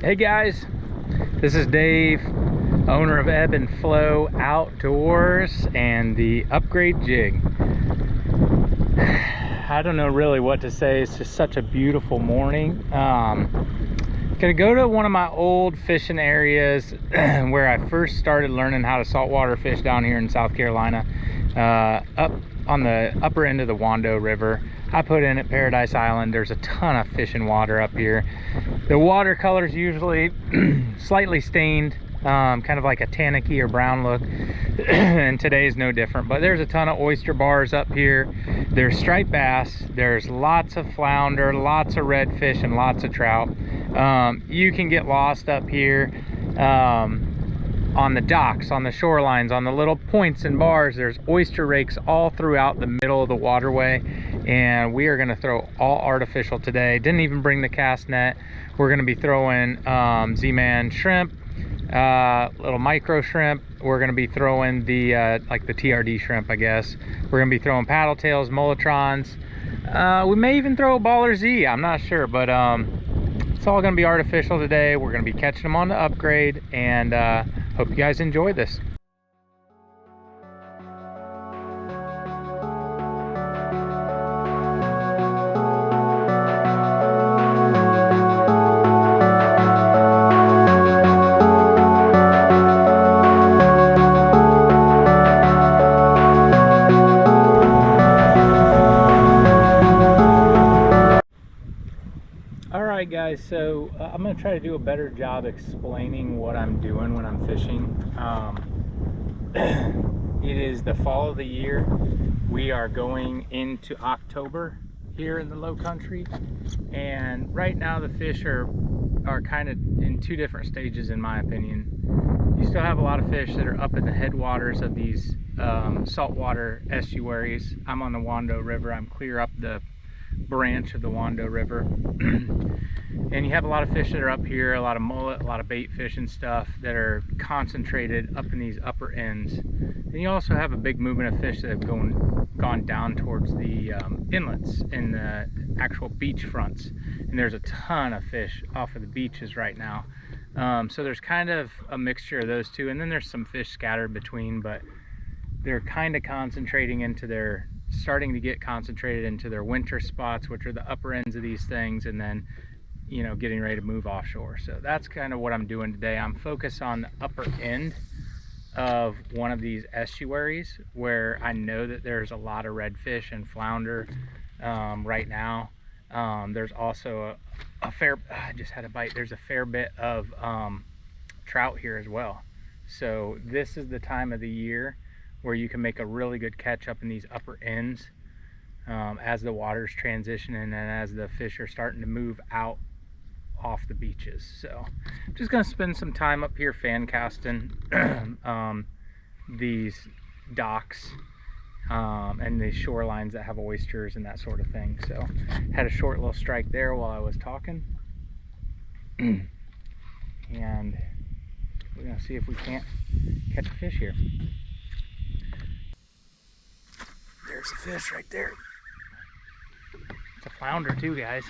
Hey guys, this is Dave, owner of Ebb and Flow Outdoors and the Upgrade Jig. I don't know really what to say. It's just such a beautiful morning. Gonna go to one of my old fishing areas where I first started learning how to saltwater fish down here in South Carolina, up on the upper end of the Wando River. I put in at Paradise Island. There's a ton of fishing water up here. The watercolor is usually slightly stained, kind of like a tannicky or brown look, and today is no different. But there's a ton of oyster bars up here. There's striped bass, there's lots of flounder, lots of redfish, and lots of trout. You can get lost up here on the docks, on the shorelines, on the little points and bars. There's oyster rakes all throughout the middle of the waterway, and we are going to throw all artificial today. Didn't even bring the cast net. We're going to be throwing Z-Man shrimp, little micro shrimp. We're going to be throwing the like the TRD shrimp, I guess. We're going to be throwing paddle tails, mullitrons. We may even throw a baller Z, I'm not sure, but it's all going to be artificial today. We're going to be catching them on the Upgrade, and hope you guys enjoy this. Alright guys, so I'm going to try to do a better job explaining what I'm doing when I'm fishing. It is the fall of the year. We are going into October here in the low country, and right now the fish are kind of in two different stages in my opinion. You still have a lot of fish that are up in the headwaters of these saltwater estuaries. I'm on the Wando River. I'm clear up the branch of the Wando River. And you have a lot of fish that are up here, a lot of mullet, a lot of bait fish and stuff that are concentrated up in these upper ends. And you also have a big movement of fish that have gone down towards the inlets and the actual beach fronts. And there's a ton of fish off of the beaches right now. So there's kind of a mixture of those two, and then there's some fish scattered between, but they're kind of concentrating into their, starting to get concentrated into their winter spots, which are the upper ends of these things, and then, you know, getting ready to move offshore. So that's kind of what I'm doing today. I'm focused on the upper end of one of these estuaries where I know that there's a lot of redfish and flounder right now. There's also a fair, I just had a bite, there's a fair bit of trout here as well. So this is the time of the year where you can make a really good catch up in these upper ends as the water's transitioning and as the fish are starting to move out off the beaches. So I'm just gonna spend some time up here fan casting these docks and the shorelines that have oysters and that sort of thing. So had a short little strike there while I was talking. And we're gonna see if we can't catch a fish here. There's a fish right there. It's a flounder too, guys.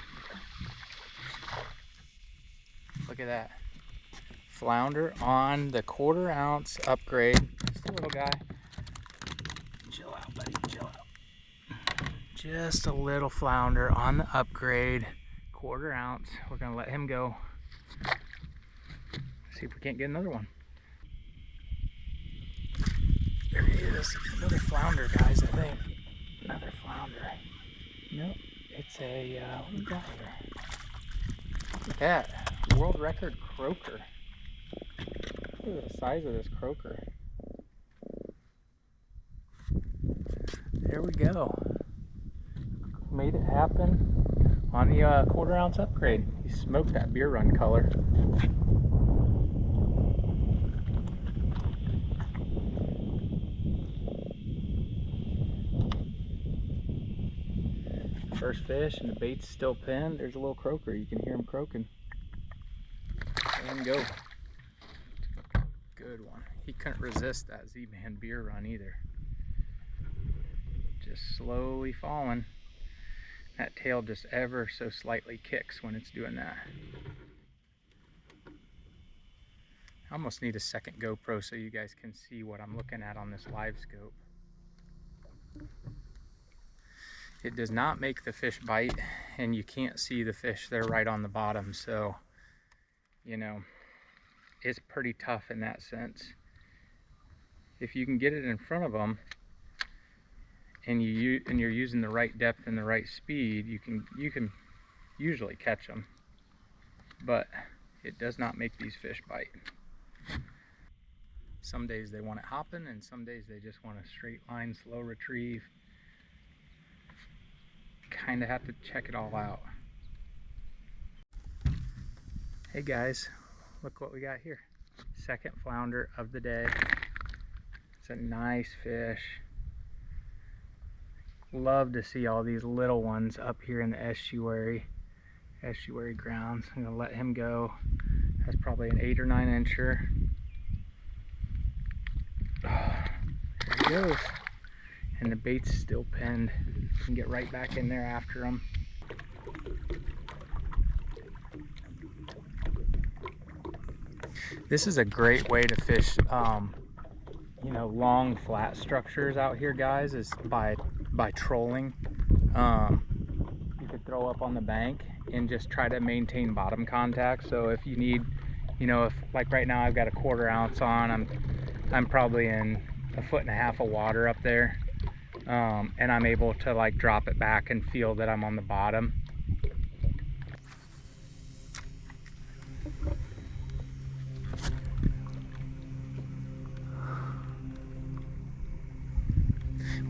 Look at that. Flounder on the 1/4 ounce Upgrade. Just a little guy. Chill out, buddy, chill out. Just a little flounder on the Upgrade, 1/4 ounce. We're gonna let him go. See if we can't get another one. There he is. Another flounder, guys, I think. Another flounder. Nope, it's a, what do we got here? Look at that. World record croaker. Look at the size of this croaker. There we go. Made it happen on the 1/4 ounce Upgrade. He smoked that beer run color. First fish, and the bait's still pinned. There's a little croaker. You can hear him croaking. Let him go. Good one. He couldn't resist that Z-Man beer run either. Just slowly falling. That tail just ever so slightly kicks when it's doing that. almost need a second GoPro so you guys can see what I'm looking at on this live scope. It does not make the fish bite, and you can't see the fish. They're right on the bottom, so you know, it's pretty tough in that sense. If you can get it in front of them and you're using the right depth and the right speed, you can usually catch them, but it does not make these fish bite. Some days they want it hopping, and some days they just want a straight line, slow retrieve. Kind of have to check it all out. Hey guys, look what we got here. Second flounder of the day. It's a nice fish. Love to see all these little ones up here in the estuary grounds. I'm gonna let him go. That's probably an 8 or 9 incher. There he goes. And the bait's still pinned. You can get right back in there after him. This is a great way to fish, you know, long flat structures out here, guys, is by trolling. You could throw up on the bank and just try to maintain bottom contact. So if you need, you know, if like right now I've got a 1/4 ounce on, I'm probably in 1.5 foot of water up there, and I'm able to like drop it back and feel that I'm on the bottom.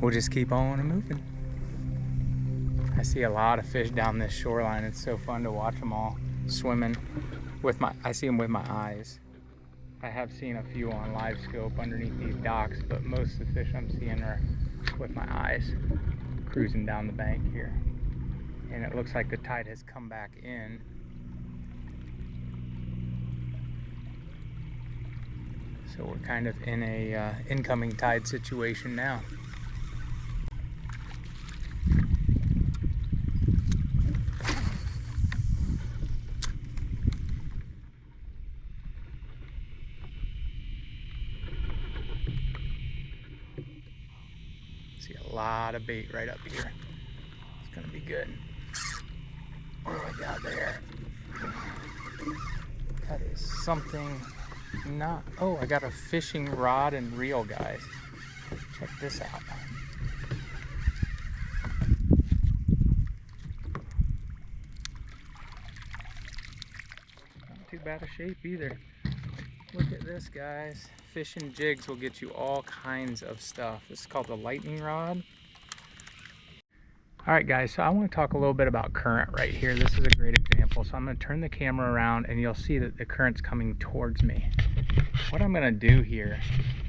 We'll just keep on moving. I see a lot of fish down this shoreline. It's so fun to watch them all swimming with I see them with my eyes. I have seen a few on live scope underneath these docks, but most of the fish I'm seeing are with my eyes, cruising down the bank here. And it looks like the tide has come back in. So we're kind of in a incoming tide situation now. See a lot of bait right up here. It's gonna be good. What do I got there? That is something not, oh, I got a fishing rod and reel, guys. Check this out. Not too bad a shape either. Look at this, guys. Fish and jigs will get you all kinds of stuff. This is called the lightning rod. All right, guys, so I want to talk a little bit about current right here. This is a great example. So I'm going to turn the camera around and you'll see that the current's coming towards me. What I'm going to do here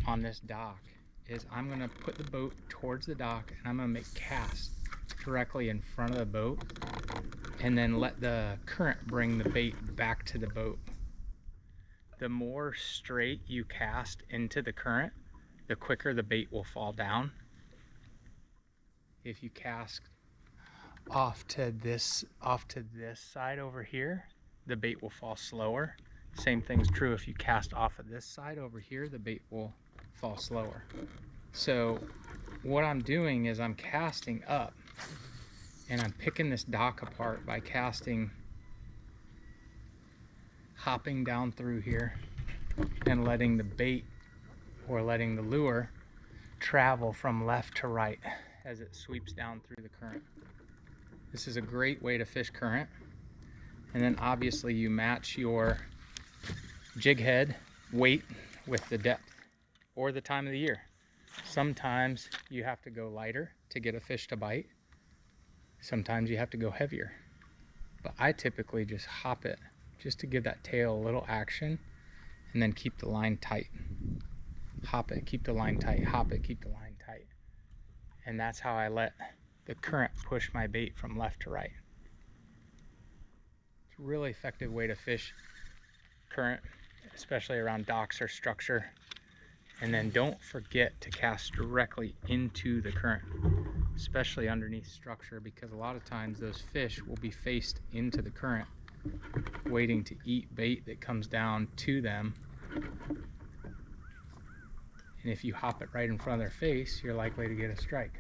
on this dock is I'm going to put the boat towards the dock and I'm going to make casts directly in front of the boat and then let the current bring the bait back to the boat. The more straight you cast into the current, the quicker the bait will fall down. If you cast off to this side over here, the bait will fall slower. Same thing's true if you cast off of this side over here, the bait will fall slower. So what I'm doing is I'm casting up and I'm picking this dock apart by hopping down through here and letting the bait or letting the lure travel from left to right as it sweeps down through the current. This is a great way to fish current. And then obviously you match your jig head weight with the depth or the time of the year. Sometimes you have to go lighter to get a fish to bite. Sometimes you have to go heavier. But I typically just hop it just to give that tail a little action and then keep the line tight. Hop it, keep the line tight, hop it, keep the line tight. And that's how I let the current push my bait from left to right. It's a really effective way to fish current, especially around docks or structure. And then don't forget to cast directly into the current, especially underneath structure, because a lot of times those fish will be faced into the current, waiting to eat bait that comes down to them And if you hop it right in front of their face, you're likely to get a strike.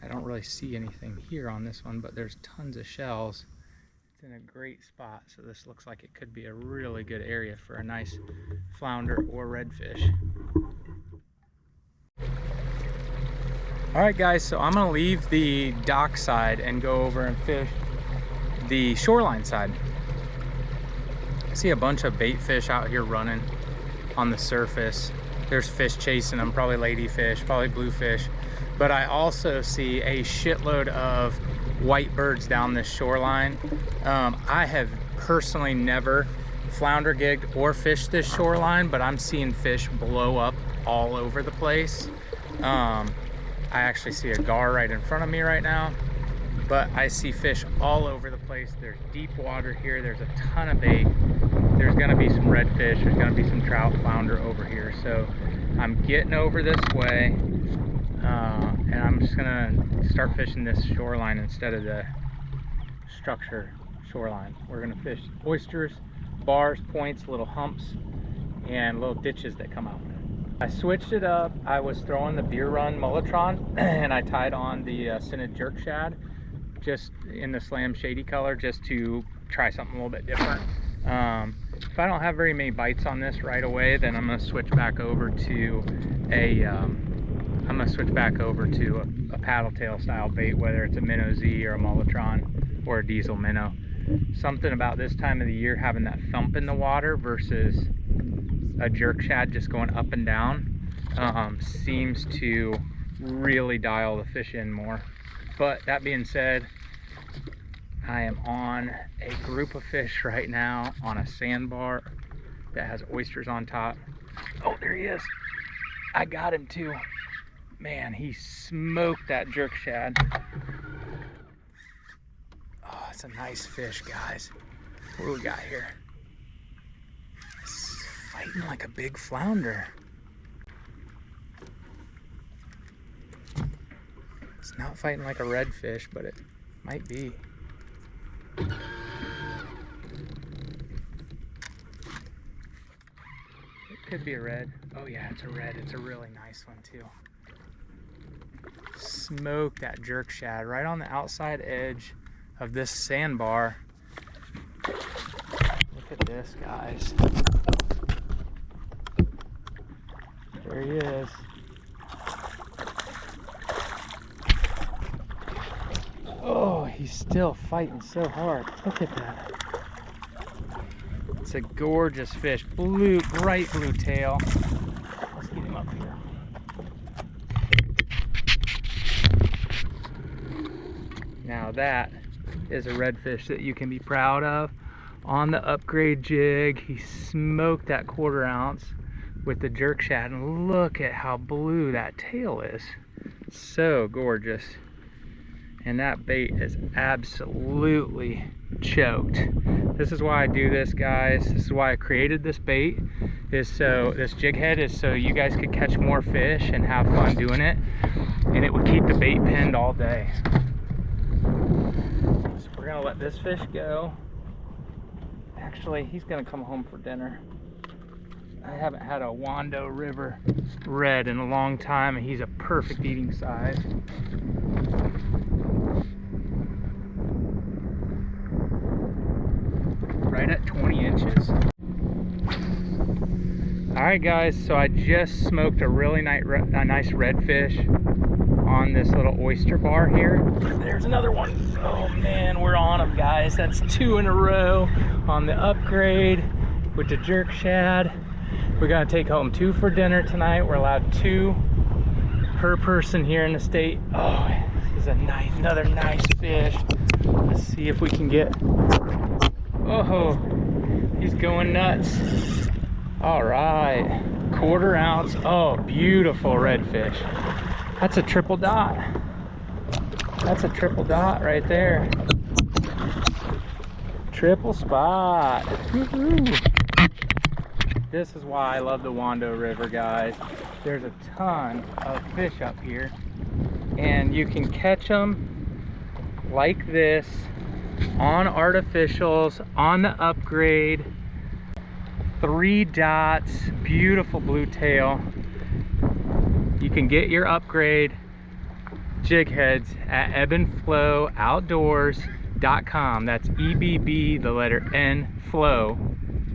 I don't really see anything here on this one, but there's tons of shells. It's in a great spot, so this looks like it could be a really good area for a nice flounder or redfish. Alright guys, so I'm going to leave the dock side and go over and fish the shoreline side. I see a bunch of bait fish out here running on the surface. There's fish chasing them, probably ladyfish, probably bluefish. But I also see a shitload of white birds down this shoreline. I have personally never flounder gigged or fished this shoreline, but I'm seeing fish blow up all over the place. I actually see a gar right in front of me right now, but I see fish all over the place. There's deep water here. There's a ton of bait. There's gonna be some redfish. There's gonna be some trout, flounder over here. So I'm getting over this way, and I'm just gonna start fishing this shoreline instead of the structure shoreline. We're gonna fish oysters, bars, points, little humps, and little ditches that come out. I switched it up. I was throwing the Beer Run Mulletron and I tied on the scented jerk shad just in the Slam Shady color, just to try something a little bit different. If I don't have very many bites on this right away, then I'm going to switch back over to a paddle tail style bait, whether it's a Minnow Z or a Mulletron or a diesel minnow. Something about this time of the year having that thump in the water versus a jerk shad just going up and down seems to really dial the fish in more. But that being said, I am on a group of fish right now on a sandbar that has oysters on top. Oh, there he is. I got him too. Man, he smoked that jerk shad. Oh, it's a nice fish, guys. What do we got here? It's fighting like a big flounder. It's not fighting like a redfish, but it might be. It could be a red. Oh yeah, it's a red. It's a really nice one too. Smoke that jerk shad right on the outside edge of this sandbar. Look at this, guys. There he is. Oh, he's still fighting so hard. Look at that. It's a gorgeous fish. Blue, bright blue tail. Let's get him up here. Now that is a redfish that you can be proud of. On the upgrade jig, he smoked that 1/4 ounce with the jerk shad, and look at how blue that tail is. So gorgeous. And that bait is absolutely choked. This is why I do this, guys. This is why I created this bait, is so this jig head is so you guys could catch more fish and have fun doing it, and it would keep the bait pinned all day. So we're gonna let this fish go. Actually, he's gonna come home for dinner. I haven't had a Wando River red in a long time, and he's a perfect eating size. Right at 20 inches. Alright guys, so I just smoked a really nice redfish on this little oyster bar here. There's another one. Oh man, we're on them, guys. That's 2 in a row on the upgrade with the jerk shad. We're gonna take home 2 for dinner tonight. We're allowed 2 per person here in the state. Oh, this is another nice fish. Let's see if we can get. Oh, he's going nuts. All right, 1/4 ounce. Oh, beautiful redfish. That's a triple dot. That's a triple dot right there. Triple spot. Woohoo. This is why I love the Wando River, guys. There's a ton of fish up here. and you can catch them like this on artificials, on the upgrade. 3 dots, beautiful blue tail. You can get your upgrade jig heads at ebbandflowoutdoors.com. That's EBB, the letter N, flow,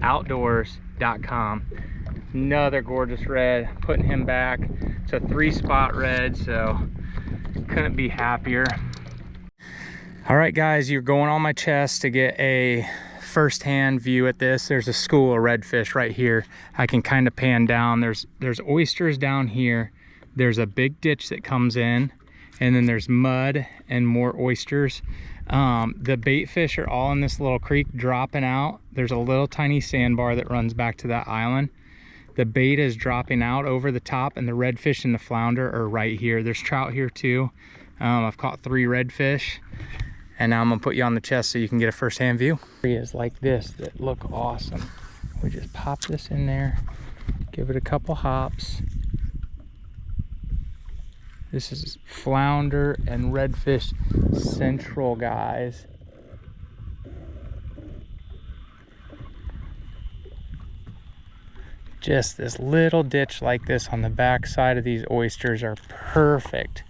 outdoors.com. Another gorgeous red, putting him back. It's a 3-spot red, so couldn't be happier. All right, guys, you're going on my chest to get a first-hand view at this. There's a school of redfish right here. I can kind of pan down. There's oysters down here. There's a big ditch that comes in, and then there's mud and more oysters. The bait fish are all in this little creek dropping out. There's a little tiny sandbar that runs back to that island. The bait is dropping out over the top, and the redfish and the flounder are right here. There's trout here too. I've caught 3 redfish, and now I'm gonna put you on the chest so you can get a first-hand view. Areas like this that look awesome. We just pop this in there, give it a couple hops. This is flounder and redfish central, guys. Just this little ditch like this on the back side of these oysters are perfect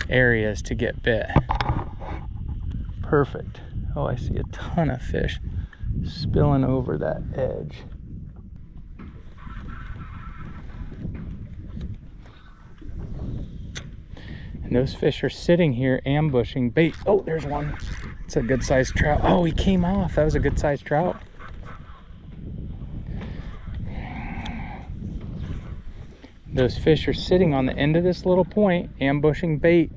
areas to get bit. Perfect. Oh, I see a ton of fish spilling over that edge. And those fish are sitting here ambushing bait. Oh, there's one. It's a good sized trout. Oh, he came off. That was a good sized trout. Those fish are sitting on the end of this little point ambushing bait,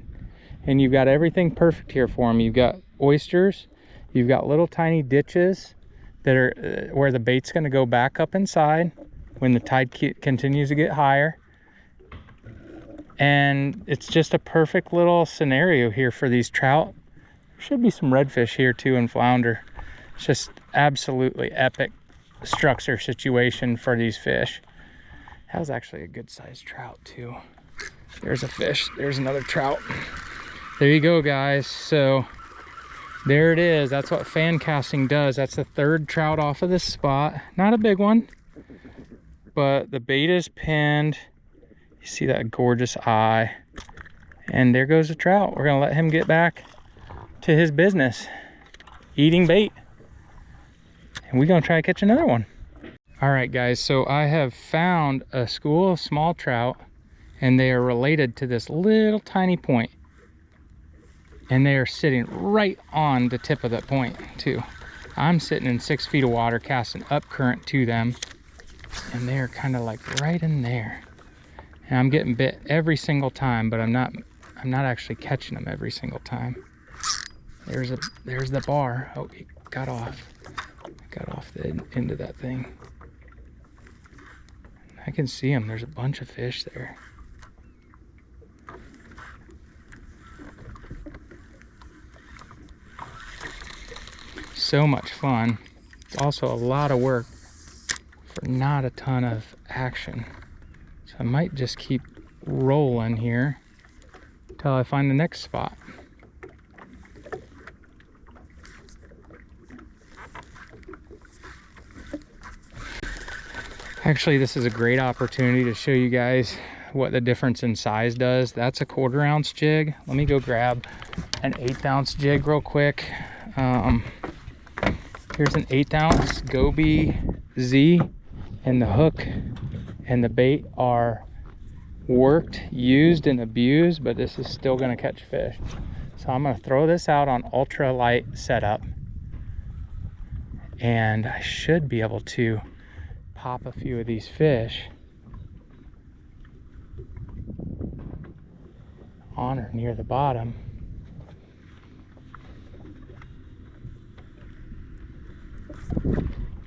and you've got everything perfect here for them. You've got oysters, you've got little tiny ditches that are where the bait's going to go back up inside when the tide continues to get higher, and it's just a perfect little scenario here for these trout. There should be some redfish here too and flounder. It's just absolutely epic structure situation for these fish. That was actually a good sized trout too. There's a fish, there's another trout. There you go, guys. So there it is. That's what fan casting does. That's the 3rd trout off of this spot. Not a big one, but the bait is pinned. You see that gorgeous eye, and there goes the trout. We're gonna let him get back to his business, eating bait, and we're gonna try to catch another one. All right, guys, so I have found a school of small trout, and they are related to this little tiny point, and they are sitting right on the tip of that point too. I'm sitting in 6 feet of water casting up current to them, and they're kind of like right in there, and I'm getting bit every single time, but I'm not actually catching them every single time. There's the bar. Oh, he got off the end of that thing. I can see them. There's a bunch of fish there. So much fun. It's also a lot of work for not a ton of action. So I might just keep rolling here until I find the next spot. Actually, this is a great opportunity to show you guys what the difference in size does. That's a 1/4 ounce jig. Let me go grab an 1/8 ounce jig real quick. Here's an 1/8 ounce Goby Z, and the hook and the bait are worked, used, and abused, but this is still gonna catch fish. So I'm gonna throw this out on ultra light setup, and I should be able to pop a few of these fish on or near the bottom.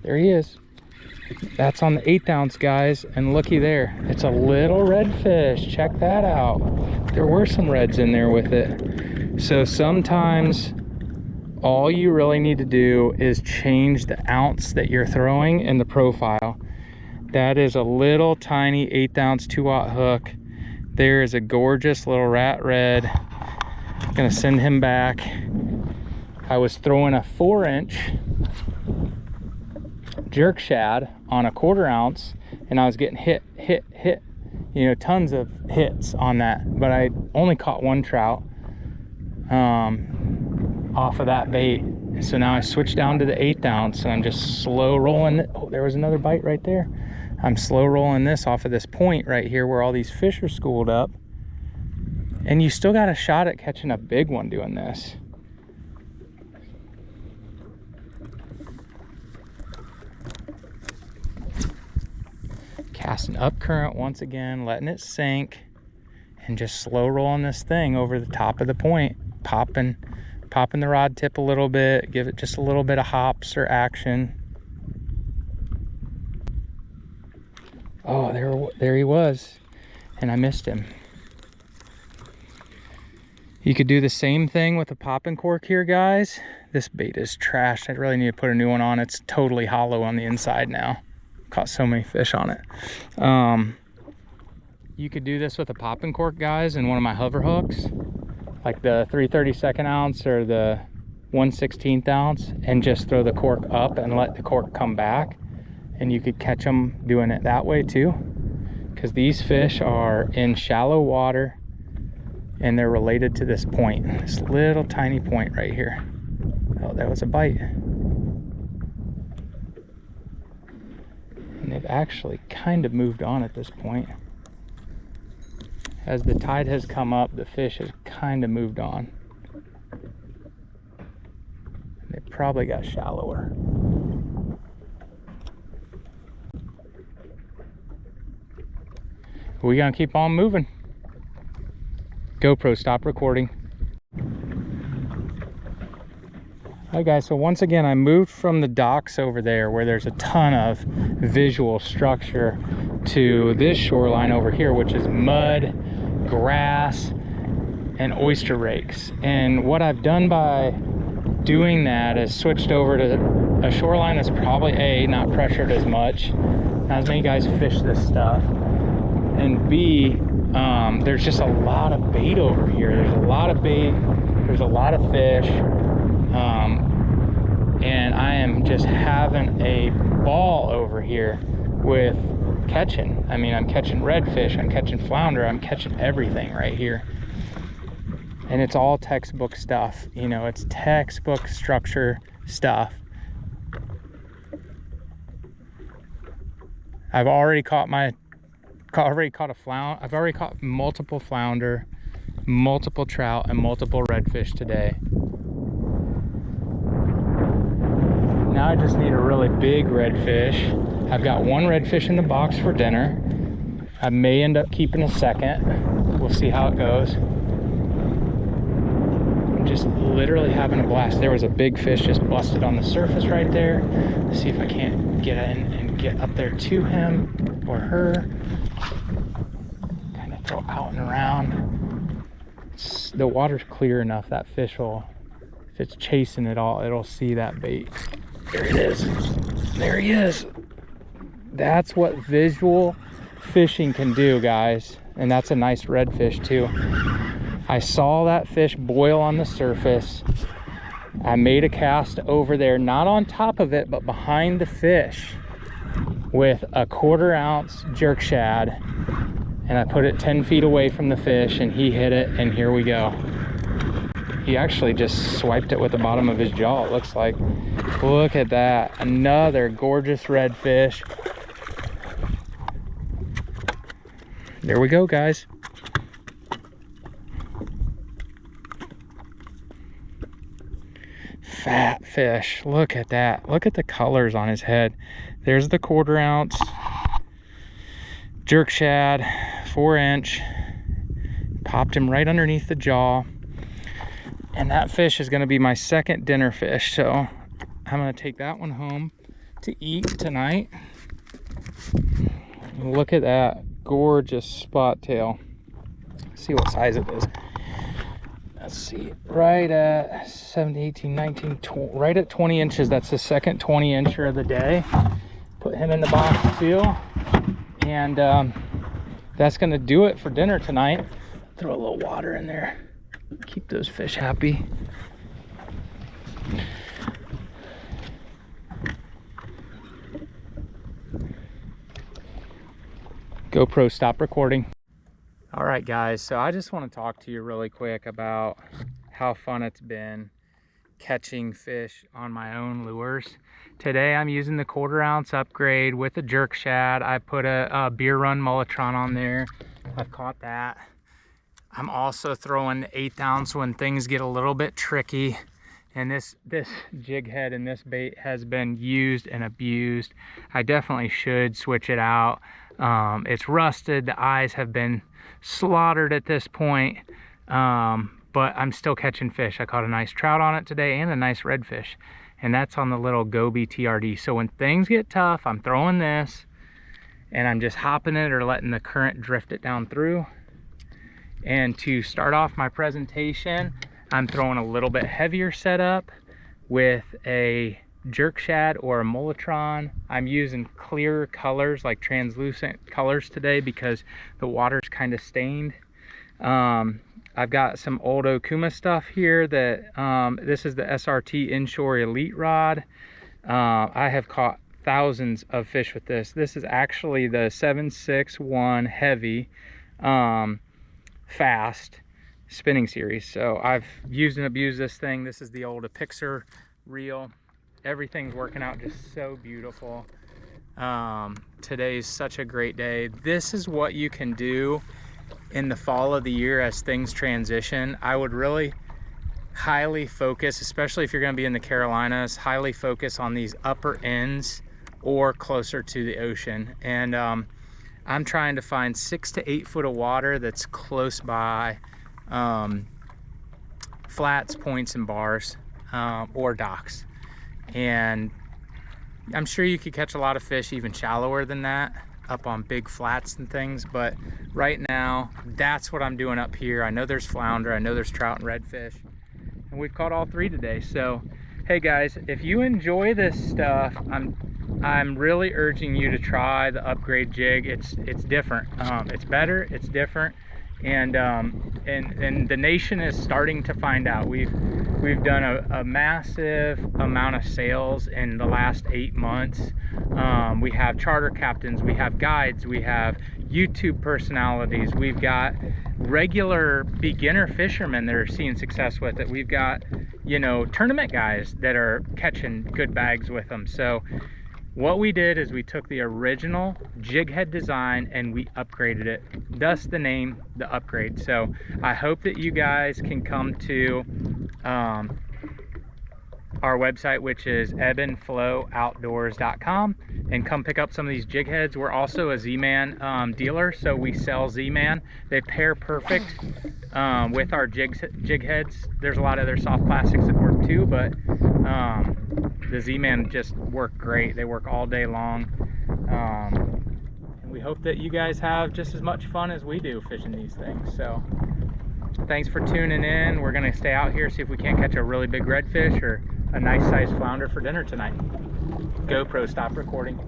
There he is. That's on the 1/8 ounce, guys, and looky there, it's a little redfish. Check that out. There were some reds in there with it. So sometimes all you really need to do is change the ounce that you're throwing in the profile. That is a little tiny 1/8 ounce 2-aught hook There is a gorgeous little rat red. Gonna send him back. I was throwing a 4-inch jerk shad on a 1/4 ounce, and I was getting hit, you know, tons of hits on that, but I only caught 1 trout off of that bait. So now I switched down to the 1/8 ounce, and I'm just slow rolling it. Oh, there was another bite right there. I'm slow rolling this off of this point right here where all these fish are schooled up, and you still got a shot at catching a big one doing this. Casting up current once again, letting it sink, and just slow rolling this thing over the top of the point, popping the rod tip a little bit, give it just a little bit of hops or action. Oh, there he was, and I missed him. You could do the same thing with a popping cork here, guys. This bait is trashed. I really need to put a new one on. It's totally hollow on the inside now. Caught so many fish on it. You could do this with a popping cork, guys, and one of my hover hooks, like the 3/32 ounce or the 1/16 ounce, and just throw the cork up and let the cork come back, and you could catch them doing it that way too, because these fish are in shallow water and they're related to this point, this little tiny point right here. Oh, that was a bite. And they've actually kind of moved on at this point. As the tide has come up, the fish has kind of moved on. They probably got shallower. We're gonna keep on moving. GoPro, stop recording. Alright guys, so once again I moved from the docks over there where there's a ton of visual structure to this shoreline over here, which is mud, grass, and oyster rakes. And what I've done by doing that is switched over to a shoreline that's probably not pressured as much. Not as many guys fish this stuff. And B, there's just a lot of bait over here. There's a lot of bait, there's a lot of fish, and I am just having a ball over here with catching. I mean, I'm catching redfish, I'm catching flounder, I'm catching everything right here. And it's all textbook stuff, you know, it's textbook structure stuff. I've already caught I've already caught multiple flounder, multiple trout, and multiple redfish today. Now I just need a really big redfish. I've got 1 redfish in the box for dinner. I may end up keeping a second. We'll see how it goes. I'm just literally having a blast. There was a big fish just busted on the surface right there. Let's see if I can't get in and get up there to him or her. Kind of throw out and around. The water's clear enough that fish will, if it's chasing it all, it'll see that bait. There it is. There he is. That's what visual fishing can do, guys. And that's a nice redfish too. I saw that fish boil on the surface. I made a cast over there, not on top of it, but behind the fish with a 1/4 ounce jerk shad. And I put it 10 feet away from the fish, and he hit it, and here we go. He actually just swiped it with the bottom of his jaw, it looks like. Look at that. Another gorgeous redfish. There we go, guys. Fat fish. Look at that. Look at the colors on his head. There's the 1/4 ounce jerk shad, 4-inch. Popped him right underneath the jaw. And that fish is going to be my second dinner fish. So I'm going to take that one home to eat tonight. Look at that gorgeous spot tail. Let's see what size it is. Let's see, right at 17, 18, 19, 20, right at 20 inches. That's the second 20-incher of the day. Put him in the box too. And that's gonna do it for dinner tonight. Throw a little water in there, keep those fish happy. GoPro, stop recording. All right, guys, so I just want to talk to you really quick about how fun it's been catching fish on my own lures. Today I'm using the 1/4 ounce upgrade with a jerk shad. I put a beer run mulletron on there. I've caught that. I'm also throwing the 1/8 ounce when things get a little bit tricky. And this jig head and this bait has been used and abused. I definitely should switch it out. It's rusted, the eyes have been slaughtered at this point, but I'm still catching fish. I caught a nice trout on it today and a nice redfish, and that's on the little Goby TRD. So when things get tough, I'm throwing this and I'm just hopping it or letting the current drift it down through. And to start off my presentation, I'm throwing a little bit heavier setup with a jerk shad or a mulletron. I'm using clear colors, like translucent colors today, because the water's kind of stained. I've got some old Okuma stuff here that this is the SRT Inshore Elite rod. I have caught thousands of fish with this. This is actually the 761 heavy fast spinning series. So I've used and abused this thing. This is the old Pixar reel. Everything's working out just so beautiful. Today's such a great day. This is what you can do in the fall of the year as things transition. I would really highly focus, especially if you're going to be in the Carolinas, highly focus on these upper ends or closer to the ocean. And I'm trying to find 6 to 8 foot of water that's close by flats, points, and bars, or docks. And I'm sure you could catch a lot of fish even shallower than that up on big flats and things, but right now that's what I'm doing up here. I know there's flounder, I know there's trout and redfish, and we've caught all 3 today. So hey guys, if you enjoy this stuff, I'm really urging you to try the upgrade jig. It's different, it's better, it's different, and the nation is starting to find out. We've done a massive amount of sales in the last 8 months. We have charter captains, we have guides, we have YouTube personalities, we've got regular beginner fishermen that are seeing success with it. We've got, you know, tournament guys that are catching good bags with them. So what we did is we took the original jig head design and we upgraded it, thus the name, the upgrade. So I hope that you guys can come to our website, which is ebbandflowoutdoors.com, and come pick up some of these jig heads. We're also a Z-Man dealer, so we sell Z-Man. They pair perfect with our jig heads. There's a lot of other soft plastics that work too, but the Z-Man just work great. They work all day long. And we hope that you guys have just as much fun as we do fishing these things. So thanks for tuning in. We're gonna stay out here, see if we can't catch a really big redfish or a nice sized flounder for dinner tonight. GoPro, stop recording.